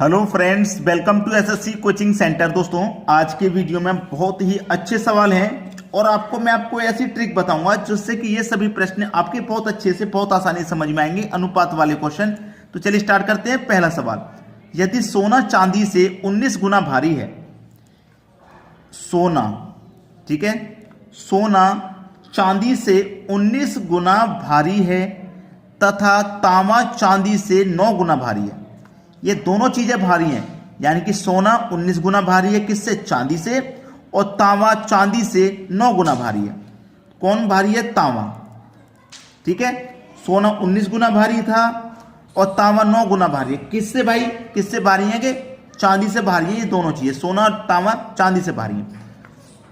Hello friends, welcome to SSC coaching centre. दोस्तों, आज के वीडियो में बहुत ही अच्छे सवाल हैं और मैं आपको ऐसी ट्रिक बताऊंगा जिससे कि ये सभी प्रश्न आपके बहुत अच्छे से बहुत आसानी से समझ में आएंगे, अनुपात वाले क्वेश्चन। तो चलिए स्टार्ट करते हैं। पहला सवाल, यदि सोना चांदी से 19 गुना भारी है, सोना, ठीक है, सोना चांदी से 19 गुना भारी है तथा तांबा चांदी से 9 गुना भारी है। ये दोनों चीजें भारी हैं, यानी कि सोना 19 गुना भारी है किससे? चांदी से, और तांबा चांदी से 9 गुना भारी है। कौन भारी है? तांबा, ठीक है। सोना 19 गुना भारी था और तांबा 9 गुना भारी है। किससे भाई? किससे भारी है? कि चांदी से भारी है। ये दोनों चीजें, सोना और तांबा, चांदी से भारी है।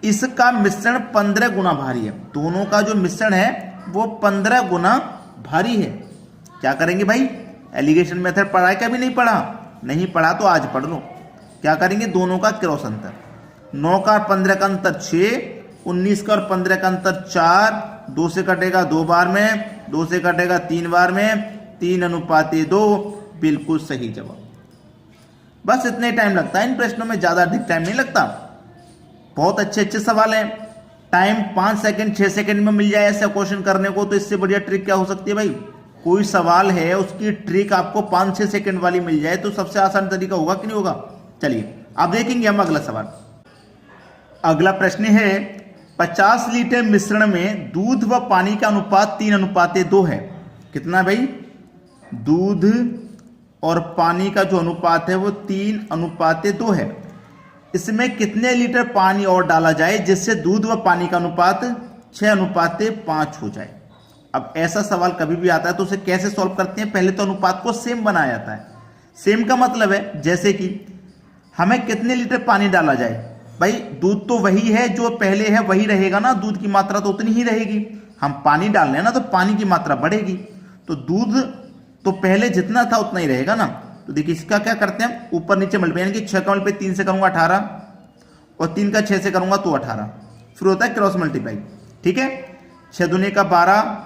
इसका मिश्रण 15 गुना भारी है। दोनों का जो मिश्रण है वो 15 गुना भारी है। क्या करेंगे भाई? एलिगेशन मेथड पढ़ा है क्या? भी नहीं पढ़ा? नहीं पढ़ा तो आज पढ़ लो। क्या करेंगे? दोनों का क्रॉस अंतर, 9 का और 15 का अंतर 6, 19 का और 15 का अंतर 4, 2 से कटेगा 2 बार में, 2 से कटेगा 3 बार में, 3:2। बिल्कुल सही जवाब। बस इतने टाइम लगता है इन प्रश्नों में, ज्यादा अधिक टाइम नहीं लगता। बहुत अच्छे अच्छे सवाल हैं। टाइम 5 सेकंड 6 सेकंड में मिल जाए ऐसा क्वेश्चन करने को, तो इससे बढ़िया ट्रिक क्या हो सकती है भाई? कोई सवाल है उसकी ट्रिक आपको 5-6 सेकंड वाली मिल जाए तो सबसे आसान तरीका होगा कि नहीं होगा? चलिए अब देखेंगे हम अगला सवाल। अगला प्रश्न है, 50 लीटर मिश्रण में दूध व पानी का अनुपात 3:2 है। कितना भाई? दूध और पानी का जो अनुपात है वो 3:2 है। इसमें कितने लीटर पानी और डाला जाए जिससे दूध व पानी का अनुपात 6:5 हो जाए? अब ऐसा सवाल कभी भी आता है तो उसे कैसे सॉल्व करते हैं? पहले तो अनुपात को सेम बनाया जाता है। सेम का मतलब है जैसे कि हमें कितने लीटर पानी डाला जाए। भाई दूध तो वही है जो पहले है, वही रहेगा ना, दूध की मात्रा तो उतनी ही रहेगी। हम पानी डाल रहे हैं ना तो पानी की मात्रा बढ़ेगी, तो दूध तो पहले जितना था उतना ही रहेगा ना। तो देखिए इसका क्या करते हैं, ऊपर नीचे मल्टीप्लाई, यानी कि 6 का मल्टीप्लाई 3 से करूंगा 18, और 3 का 6 से करूंगा तो 18। फिर होता है क्रॉस मल्टीप्लाई, ठीक है। 6 दूनी का 12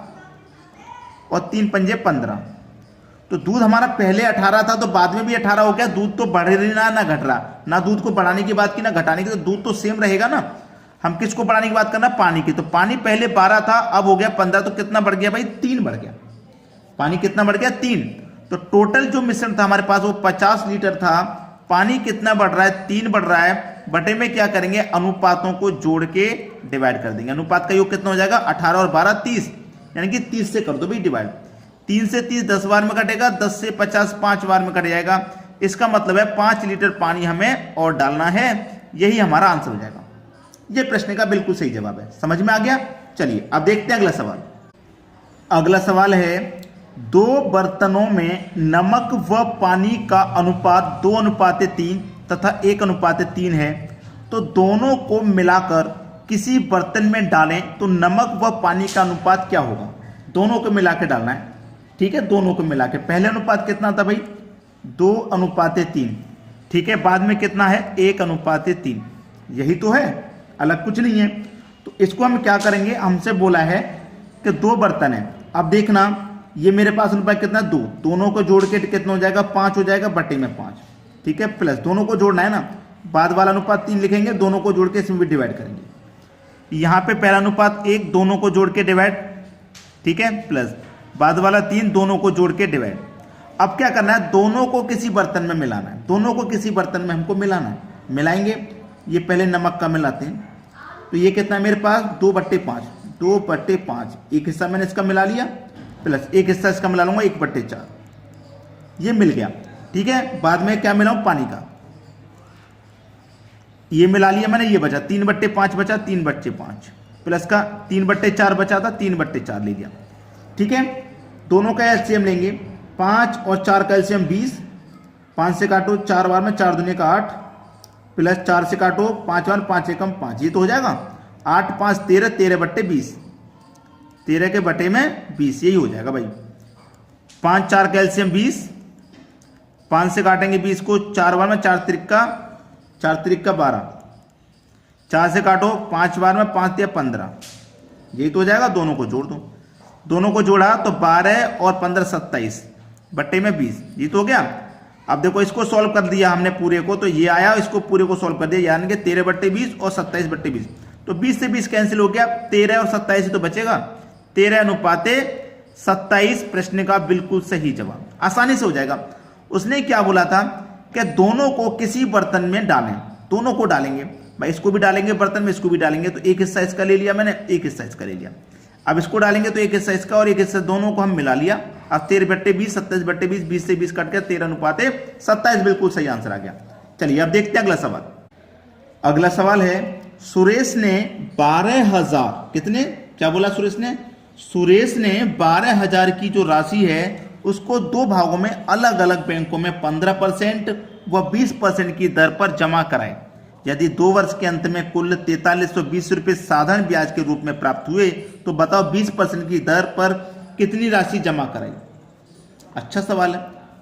और 3 पंजे 15। तो दूध हमारा पहले 18 था तो बाद में भी 18 हो गया। दूध तो बढ़ रहा ना घट रहा, ना दूध को बढ़ाने की बात की ना घटाने की, तो दूध तो सेम रहेगा ना। हम किसको बढ़ाने की बात करना? पानी की। तो पानी पहले 12 था, अब हो गया 15, तो कितना बढ़ गया भाई? 3 बढ़ गया। पानी कितना बढ़ गया? 3। तो टोटल जो मिश्रण था हमारे पास वो 50 लीटर था। पानी कितना बढ़ रहा है? 3 बढ़ रहा है। बटे में क्या करेंगे? अनुपातों को जोड़ के डिवाइड कर देंगे। अनुपात का योग कितना हो जाएगा? 18 और 12 30, यानी कि 30 से कर दो भाई डिवाइड। 3 से 30 10 बार में कटेगा, 10 से 50 5 बार में कट जाएगा। इसका मतलब है 5 लीटर पानी हमें और डालना है। यही हमारा आंसर हो जाएगा। यह प्रश्न का बिल्कुल सही जवाब है। समझ में आ गया? चलिए अब देखते हैं अगला सवाल। अगला सवाल है, 2 बर्तनों में नमक व पानी का अनुपात 2:3 तथा 1:3 है, तो दोनों को मिलाकर किसी बर्तन में डालें तो नमक व पानी का अनुपात क्या होगा? दोनों को मिला के डालना है, ठीक है। दोनों को मिला के पहले अनुपात कितना था भाई? 2:3, ठीक है। बाद में कितना है? 1:3। यही तो है, अलग कुछ नहीं है। तो इसको हम क्या करेंगे? हमसे बोला है कि 2 बर्तन है। अब देखना, ये मेरे पास अनुपात कितना? 2। दोनों को जोड़ के कितना हो जाएगा? 5 हो जाएगा, बटे में 5, ठीक है। प्लस दोनों को जोड़ना है ना, बाद वाला अनुपात 3 लिखेंगे, दोनों को जोड़ के इसमें भी डिवाइड करेंगे। यहां पे पहला अनुपात 1, दोनों को जोड़ के डिवाइड, ठीक है, प्लस बाद वाला 3, दोनों को जोड़ के डिवाइड। अब क्या करना है? दोनों को किसी बर्तन में मिलाना है। दोनों को किसी बर्तन में हमको मिलाना है। मिलाएंगे, ये पहले नमक का मिलाते हैं। तो ये कितना है मेरे पास? 2/5, 2/5। एक हिस्सा मैंने इसका मिला लिया, प्लस एक हिस्सा इसका मिला लूंगा, 1/4। ये मिल गया, ठीक है। बाद में क्या मिलाऊं? पानी का। ये मिला लिया मैंने, ये बचा 3/5 बचा, 3/5 प्लस का 3/4 बचा था, 3/4 ले लिया, ठीक है। दोनों का एलसीएम लेंगे, 5 और 4 का एलसीएम 20। 5 से काटो 4 बार में, 4 दूनी का 8, प्लस 4 से काटो 5 बार, 5 एकम 5, ये तो हो जाएगा 8 5 13, 13/20, 13 के बटे में 20, यही हो जाएगा भाई। 5 4 का एलसीएम 20, 5 से काटेंगे 20 को 4 बार में, 4 त्रिक का 12, 4 से काटो 5 बार में, 5 या 15, यही तो हो जाएगा। दोनों को जोड़ दो, दोनों को जोड़ा तो 12 और 15 27, बट्टे में 20, ये तो हो गया। अब देखो इसको सॉल्व कर दिया हमने पूरे को, तो ये आया, इसको पूरे को सॉल्व कर दिया, यानी कि 13/20 और 27/20। तो 20 से 20 कैंसिल हो गया, 13 और 27 ही तो बचेगा। 13:27 प्रश्न का बिल्कुल सही जवाब, आसानी से हो जाएगा। उसने क्या बोला था कि दोनों को किसी बर्तन में डालें, दोनों को डालेंगे भाई, इसको भी डालेंगे बर्तन में, इसको भी डालेंगे, तो एक हिस्सा इसका ले लिया मैंने, एक हिस्सा इसका ले लिया। अब इसको डालेंगे तो एक हिस्सा इसका और एक हिस्सा, दोनों को हम मिला लिया। अब 13/20, 27/20, 20 से 20 कट गया, 13:27 बिल्कुल सही आंसर आ गया। चलिए अब देखते हैं अगला सवाल। अगला सवाल है, सुरेश ने 12,000, कितने, क्या बोला सुरेश ने? सुरेश ने 12,000 की जो राशि है उसको दो भागों में अलग अलग बैंकों में 15% व 20% की दर पर जमा कराए। यदि 2 वर्ष के अंत में कुल 4320 रुपये साधारण ब्याज के रूप में प्राप्त हुए तो बताओ 20% की दर पर कितनी राशि जमा कराई। अच्छा सवाल है।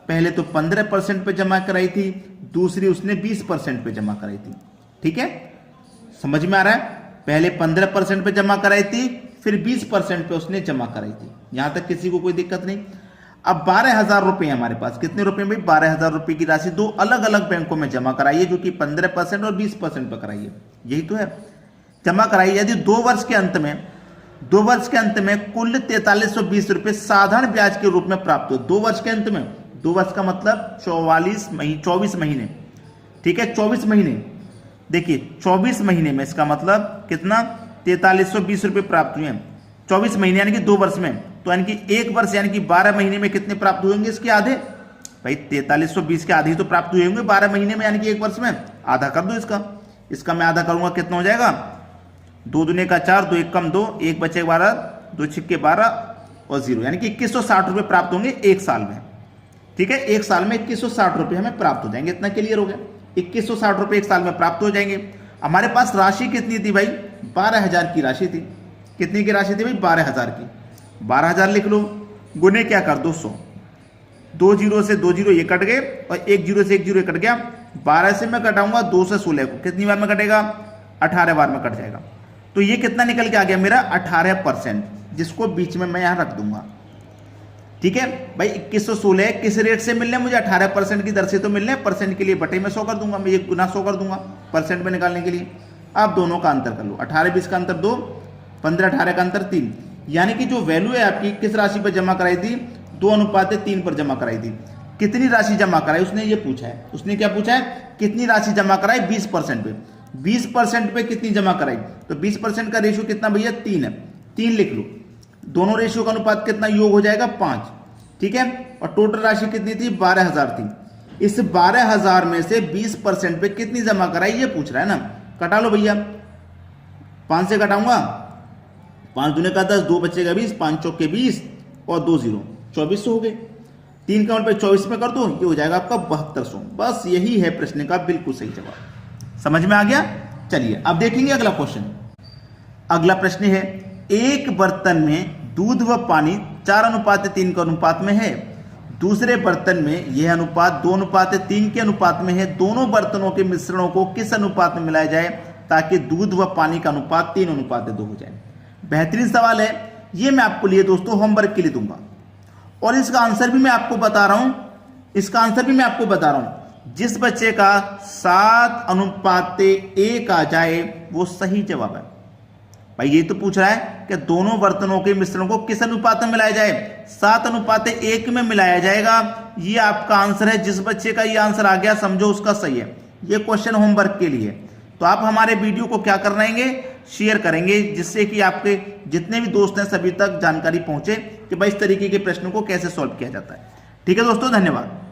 पहले तो 15% पे जमा कराई थी, दूसरी उसने 20% पे जमा कराई थी। ठीक है, समझ में आ रहा है? पहले 15% पे जमा कराई थी, फिर 20% पे उसने जमा कराई थी। यहां तक किसी को कोई दिक्कत नहीं। अब 12,000 रुपए हमारे पास, कितने रुपए भाई? 12,000 रुपए की राशि दो अलग अलग बैंकों में जमा कराइए, जो कि 15% और 20% पर कराइए, यही तो है। जमा कराइए। यदि 2 वर्ष के अंत में कुल 4320 रुपए साधारण ब्याज के रूप में प्राप्त हो। 2 वर्ष के अंत में, 2 वर्ष का मतलब 24 महीने, ठीक है, 24 महीने। देखिए 24 महीने में इसका मतलब कितना? 4320 रुपए प्राप्त हुए हैं 24 महीने, यानी कि 2 वर्ष में। तो यानी कि 1 वर्ष यानी कि 12 महीने में कितने प्राप्त हुएंगे इसके आधे? भाई 4320 के आधे ही तो प्राप्त हुए होंगे 12 महीने में, यानी कि 1 वर्ष में। आधा कर दो इसका मैं आधा करूंगा, कितना हो जाएगा? 2 दूने का 4, 2 1 कम 2, 1 बचे 12, 2 छिक्के 12 और 0, यानी कि 2160 रुपए प्राप्त होंगे 1 साल में। ठीक है, 1 साल में 2160 रुपए हमें प्राप्त हो जाएंगे। इतना क्लियर हो गया? 2160 रुपए 1 साल में प्राप्त हो जाएंगे। हमारे पास राशि कितनी थी भाई? 12,000 की राशि थी। कितनी की राशि थी भाई? 12,000 की। 12,000 लिख लो, गुने क्या कर दो 100, 2 जीरो से 2 जीरो ये कट गए और 1 जीरो से 1 जीरो कट गया। 12 से मैं कटाऊंगा 2 से 16 को, कितनी बार में कटेगा? 18 बार में कट जाएगा। तो ये कितना निकल के आ गया मेरा? 18%, जिसको बीच में मैं यहां रख दूंगा। ठीक है भाई, 2116 किस रेट से मिलने? मुझे 18% की दर से तो मिलने, परसेंट के लिए बटे में 100 कर दूंगा, मैं ये गुना 100 कर दूंगा परसेंट में निकालने के लिए। आप दोनों का अंतर कर लो, 18-20 का अंतर 2, 15-18 का अंतर 3, यानी कि जो वैल्यू है आपकी किस राशि पर जमा कराई थी? 2:3 पर जमा कराई थी। कितनी राशि जमा कराई उसने ये पूछा है। उसने क्या पूछा है? कितनी राशि जमा कराई? 20% पे। 20% पे कितनी जमा कराई? तो 20% का रेशियो कितना भैया? 3 है, 3 लिख लो। दोनों रेशियो का अनुपात कितना योग हो जाएगा? 5। ठीक है, और टोटल राशि कितनी थी? 12,000 थी। इस 12,000 में से 20% पे कितनी जमा कराई ये पूछ रहा है ना। कटा लो भैया, 5 से कटाऊंगा, 5 दूने का 10, 2 बचेगा 20, 5 चौके 20 और 2 जीरो 2400 हो गए। 3 काउंट पे 24 में कर दो, ये हो जाएगा आपका 7200। बस यही है प्रश्न का बिल्कुल सही जवाब। समझ में आ गया? चलिए अब देखेंगे अगला क्वेश्चन। अगला प्रश्न है, एक बर्तन में दूध व पानी 4:3 के अनुपात में है। दूसरे बर्तन में यह अनुपात 2:3 के अनुपात में है। दोनों बर्तनों के मिश्रणों को किस अनुपात में मिलाया जाए ताकि दूध व पानी का अनुपात 3:2 हो जाए? बेहतरीन सवाल है। ये मैं आपको लिए दोस्तों होमवर्क के लिए दूंगा और इसका आंसर भी मैं आपको बता रहा हूं। जिस बच्चे का 7:1 आ जाए वो सही जवाब है। भाई ये तो पूछ रहा है कि दोनों बर्तनों के मिश्रण को किस अनुपात में मिलाया जाए? 7:1 में मिलाया जाएगा। ये आपका आंसर है। जिस बच्चे का ये आंसर आ गया समझो उसका सही है। ये क्वेश्चन होमवर्क के लिए। तो आप हमारे वीडियो को क्या कर रहेंगे? शेयर करेंगे, जिससे कि आपके जितने भी दोस्त हैं सभी तक जानकारी पहुंचे कि भाई इस तरीके के प्रश्नों को कैसे सॉल्व किया जाता है। ठीक है दोस्तों, धन्यवाद।